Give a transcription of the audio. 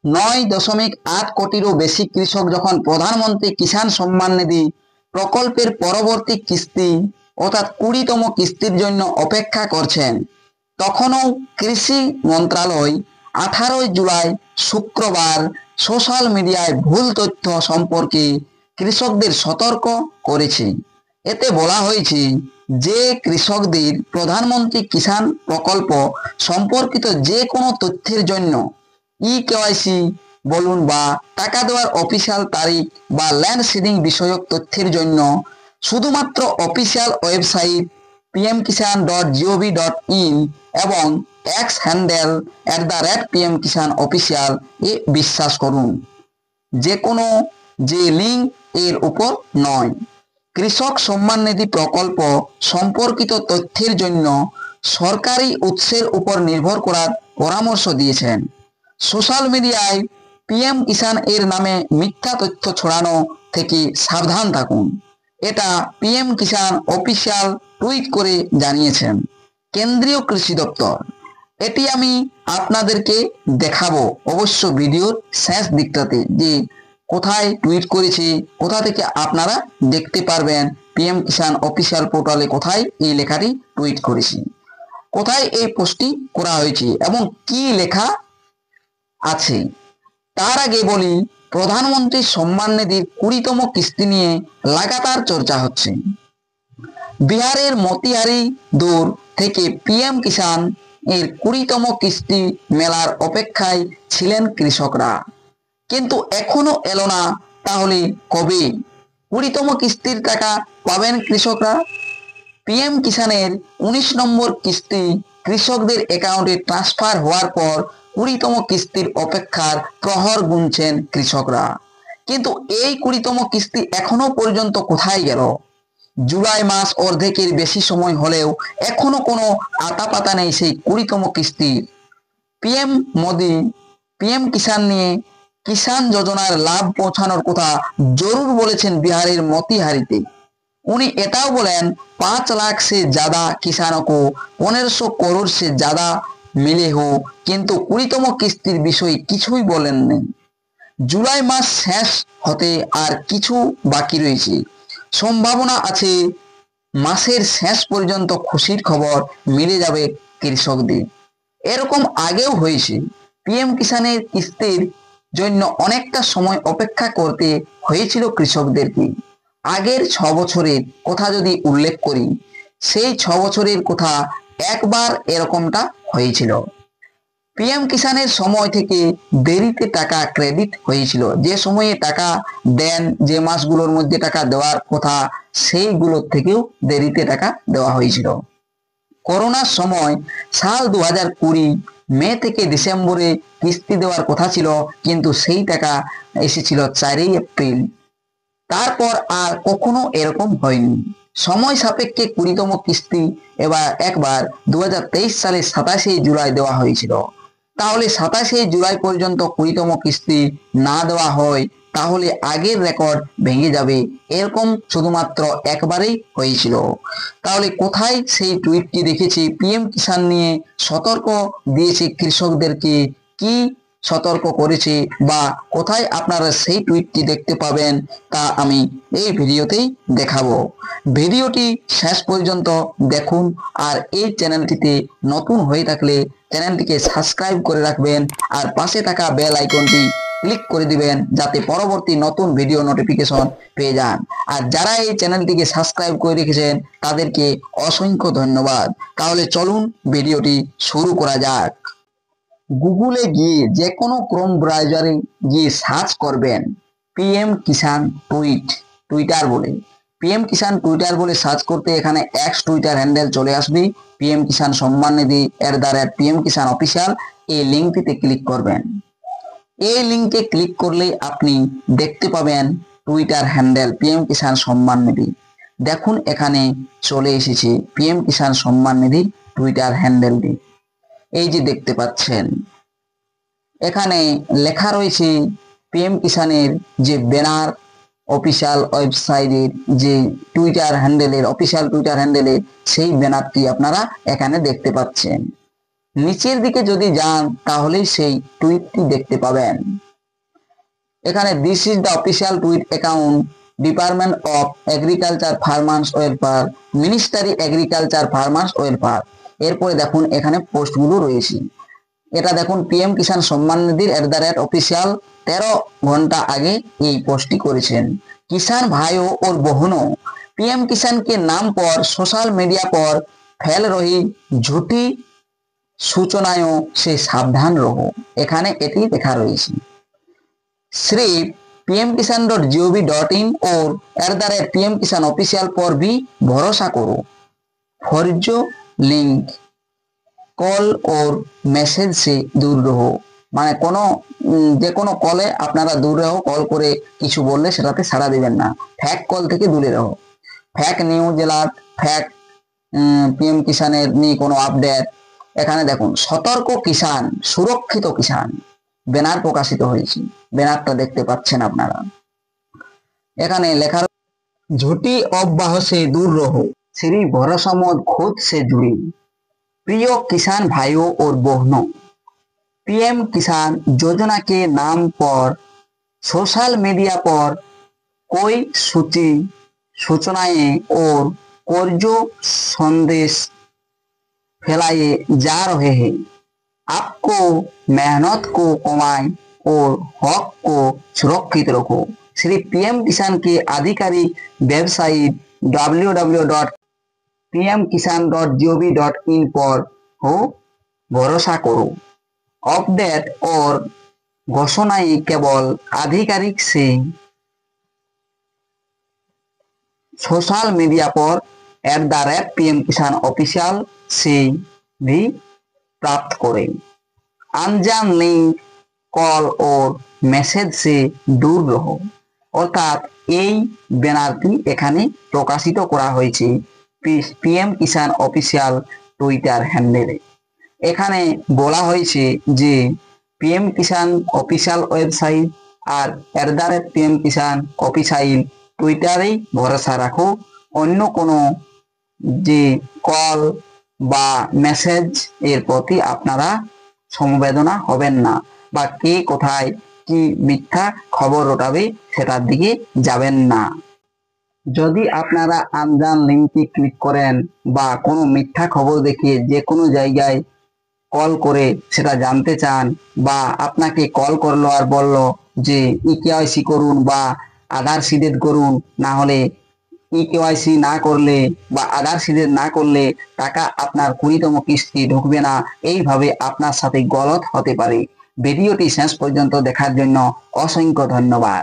9.8 কোটিরও বেশি কৃষক যখন প্রধানমন্ত্রী কিষাণ সম্মান নিধি প্রকল্পের পরবর্তী কিস্তি অর্থাৎ 20তম কিস্তির জন্য অপেক্ষা করছেন, তখনও কৃষি মন্ত্রণালয় 18 জুলাই শুক্রবার সোশ্যাল মিডিয়ায় ভুল তথ্য সম্পর্কে কৃষকদের সতর্ক করেছে। এতে বলা হয়েছে যে কৃষকদের প্রধানমন্ত্রী কিষাণ প্রকল্প সম্পর্কিত যে কোনো তথ্যের জন্য কেওয়াইসি বলুন বা টাকা দেওয়ার অফিসিয়াল তারিখ বা ল্যান্ড সিডিং বিষয়ক তথ্যের জন্য শুধুমাত্র অফিসিয়াল ওয়েবসাইট pmkisan.gov.in এবং এক্স হ্যান্ডেল @pmkisanofficial এ বিশ্বাস করুন, যে কোনো যে লিঙ্ক এর উপর নয়। কৃষক সম্মান নিধি প্রকল্প সম্পর্কিত তথ্যের জন্য সরকারি উৎসের উপর নির্ভর করার পরামর্শ দিয়েছেন। সোশ্যাল মিডিয়ায় পিএম কিষাণ এর নামে মিথ্যা তথ্য ছড়ানো থেকে সাবধান থাকুন, এটা পিএম কিষাণ অফিসিয়াল টুইট করে জানিয়েছেন কেন্দ্রীয় কৃষি দপ্তর। এটি আমি আপনাদেরকে দেখাবো অবশ্য ভিডিওর শেষ দিকটাতে, যে কোথায় টুইট করেছে, কোথা থেকে আপনারা দেখতে পারবেন পিএম কিষাণ অফিসিয়াল পোর্টালে কোথায় এই লেখাটি টুইট করেছি, কোথায় এই পোস্টটি করা হয়েছে এবং কি লেখা আছে। তার আগে বলি, প্রধানমন্ত্রী সম্মান নিধির 20তম কিস্তি নিয়ে লাগাতার চর্চা হচ্ছে। বিহারের মতিহারি দূর থেকে পিএম কিষাণ এর 20তম কিস্তি মেলার অপেক্ষায় ছিলেন কৃষকরা, কিন্তু এখনো এলো না। তাহলে কবে 20তম কিস্তির টাকা পাবেন কৃষকরা? পিএম কিষাণের 19 নম্বর কিস্তি কৃষকদের অ্যাকাউন্টে ট্রান্সফার হওয়ার পর 20তম কিস্তির অপেক্ষার প্রহর গুনছেন কৃষকরা, কিন্তু এই 20তম কিস্তি এখনো পর্যন্ত কোথায় গেল? জুলাই মাস অর্ধেকের বেশি সময় হলেও এখনো কোনো আতাপাতা নেই সেই 20তম কিস্তির। পিএম মোদি পিএম কিষাণ নিয়ে কিষাণ যোজনার লাভ পৌঁছানোর কথা জরুর বলেছেন বিহারের মতিহারিতে। उन्हें एटाओ बोलें 5 लाख से ज्यादा किसानों को 1500 करोड़ से ज्यादा मिले हो, किंतु 20तम किस्तिर विषय किछुई बोलें नहीं। जुलाई मास शेष होते और किछु बाकी रयेछे, सम्भावना आछे मासेर शेष पर्यन्त खुशिर खबर मिले जाबे कृषकदेर। एरकम आगेও হয়েছে, পিএম কিষাণের কিস্তির জন্য অনেকটা সময় অপেক্ষা করতে হয়েছিল কৃষকদেরকে। আগের 6 বছরের কথা যদি উল্লেখ করি, সেই 6 বছরের কথা একবার এরকমটা হয়েছিল। পিএম কিষাণের সময় থেকে দেরিতে টাকা ক্রেডিট হয়েছিল, যে সময়ে টাকা দেন, যে মাসগুলোর মধ্যে টাকা দেওয়ার কথা সেইগুলোর থেকেও দেরিতে টাকা দেওয়া হয়েছিল। করোনার সময় সাল 2020 মে থেকে ডিসেম্বরে কিস্তি দেওয়ার কথা ছিল, কিন্তু সেই টাকা এসেছিল 4 এপ্রিল। তারপর আর কখনো এরকম হয়নি। সময় সাপেক্ষে 20তম কিস্তি এবার একবার 2023 সালে 27 জুলাই দেওয়া হয়েছিল। তাহলে 27 জুলাই পর্যন্ত 20তম কিস্তি না দেওয়া হয় তাহলে আগের রেকর্ড ভেঙে যাবে, এরকম শুধুমাত্র একবারেই হয়েছিল। তাহলে কোথায় সেই টুইটটি দেখেছি পিএম কিষাণ নিয়ে সতর্ক দিয়েছে কৃষকদেরকে, কি সতর্ক করেছে বা কোথায় আপনারা সেই টুইটটি দেখতে পাবেন তা আমি এই ভিডিওতেই দেখাবো। ভিডিওটি শেষ পর্যন্ত দেখুন আর এই চ্যানেলটিতে নতুন হয়ে থাকলে চ্যানেলটিকে সাবস্ক্রাইব করে রাখবেন আর পাশে থাকা বেল আইকনটি ক্লিক করে দিবেন যাতে পরবর্তী নতুন ভিডিও নোটিফিকেশন পেয়ে যান। আর যারা এই চ্যানেলটিকে সাবস্ক্রাইব করে রেখেছেন তাদেরকে অসংখ্য ধন্যবাদ। তাহলে চলুন ভিডিওটি শুরু করা যাক। গুগলে গিয়ে যে কোনো ক্রোম ব্রাউজারে গিয়ে সার্চ করবেন পিএম কিষাণ টুইটার বলে। পিএম কিষাণ টুইটার বলে সার্চ করতে এখানে এক্স টুইটার হ্যান্ডেল চলে আসবে, পিএম কিষাণ সম্মান নিধি @pmkisanofficial, এই লিঙ্কটিতে ক্লিক করবেন। এই লিঙ্কে ক্লিক করলে আপনি দেখতে পাবেন Twitter handle PM Kisan Samman Nidhi. দেখুন এখানে চলে এসেছে পিএম কিষাণ সম্মান নিধির টুইটার হ্যান্ডেলটি, এই যে দেখতে পাচ্ছেন। এখানে লেখা রয়েছে পিএম কিষাণের যে ব্যানার অফিসিয়াল ওয়েবসাইটের যে টুইটার হ্যান্ডেলের অফিসিয়াল টুইটার হ্যান্ডেলের সেই ব্যানারটি আপনারা এখানে দেখতে পাচ্ছেন। নিচের দিকে যদি যান তাহলেই সেই টুইটটি দেখতে পাবেন। এখানে this is the official tweet account department of agriculture farmers welfare, ministry agriculture farmers welfare. এরপরে দেখুন এখানে পোস্টগুলো রয়েছে। এটা দেখুন পিএম কিষাণ সম্মান নিধির @অফিসিয়াল 13 घंटा आगे ये पोस्टटी करेছেন। किसान भाइयों और बहनों, पीएम किसान के नाम पर सोशल मीडिया पर फैल रही झूठी सूचनाओं से सावधान रहो। এখানে এটি লেখা রয়েছে। सिर्फ pmkisan.gov.in और @pm किसान ऑफिशियल पर भी भरोसा करो। फर्जी लिंक কল ওর মেসেজ সে দূর রহো, মানে কোনো যে কোনো কলে আপনারা দূর রহো, কল করে কিছু বললে সেটাতে সাড়া দিবেন না। ফ্যাক কল থেকে দূরে রহো। ফ্যাক নিউজ এলার্ট, ফ্যাক পিএম কিষানের নিয়ে কোনো আপডেট। এখানে দেখুন সতর্ক কিষান সুরক্ষিত কিষান ব্যানার প্রকাশিত হয়েছে, ব্যানারটা দেখতে পাচ্ছেন আপনারা। এখানে লেখা झूठी अफवाह से दूर रहो, श्री भरोसामंद खुद से जुड़ी। प्रिय किसान भाइयों और बहनों, पीएम किसान योजना के नाम पर सोशल मीडिया पर कोई सूचनाएं और कर्जों संदेश फैलाए जा रहे हैं। आपको मेहनत को कमाएं और हक को सुरक्षित रखो। श्री पीएम किसान के आधिकारिक वेबसाइट www.pmkisan.gov.in पर हो भरोसा करो। अपडेट और घोषणाएं केवल आधिकारिक से सोशल मीडिया पर @pm किसान ऑफिशियल से भी प्राप्त करें। अनजान लिंक कल और मेसेज से दूर रहो। অর্থাৎ এই ব্যানারটি এখানে প্রকাশিত করা হয়েছে পিএম কিষাণ অফিসিয়াল টুইটার হ্যান্ডেলে। এখানে বলা হয়েছে যে পিএম কিষাণ অফিসিয়াল ওয়েবসাইট আর @pm কিষাণ অফিসিয়াল টুইটারেই ভরসা রাখো। অন্য কোনো যে কল বা মেসেজ এর প্রতি আপনারা সমবেদনা হবেন না, বা কে কোথায় কি মিথ্যা খবর রটাবে সেটার দিকে যাবেন না। যদি আপনারা আনজান লিঙ্কে ক্লিক করেন বা কোনো মিথ্যা খবর দেখিয়ে যে কোনো জায়গায় কল করে সেটা জানতে চান, বা আপনাকে কল করলো আর বলল যে ইকেওয়াইসি করুন বা আধার সিডেড করুন, না হলে ইকেওয়াইসি না করলে বা আধার সিডেড না করলে টাকা আপনার 20তম কিস্তি ঢুকবে না, এইভাবে আপনার সাথে গলত হতে পারে। ভিডিওটি শেষ পর্যন্ত দেখার জন্য অসংখ্য ধন্যবাদ।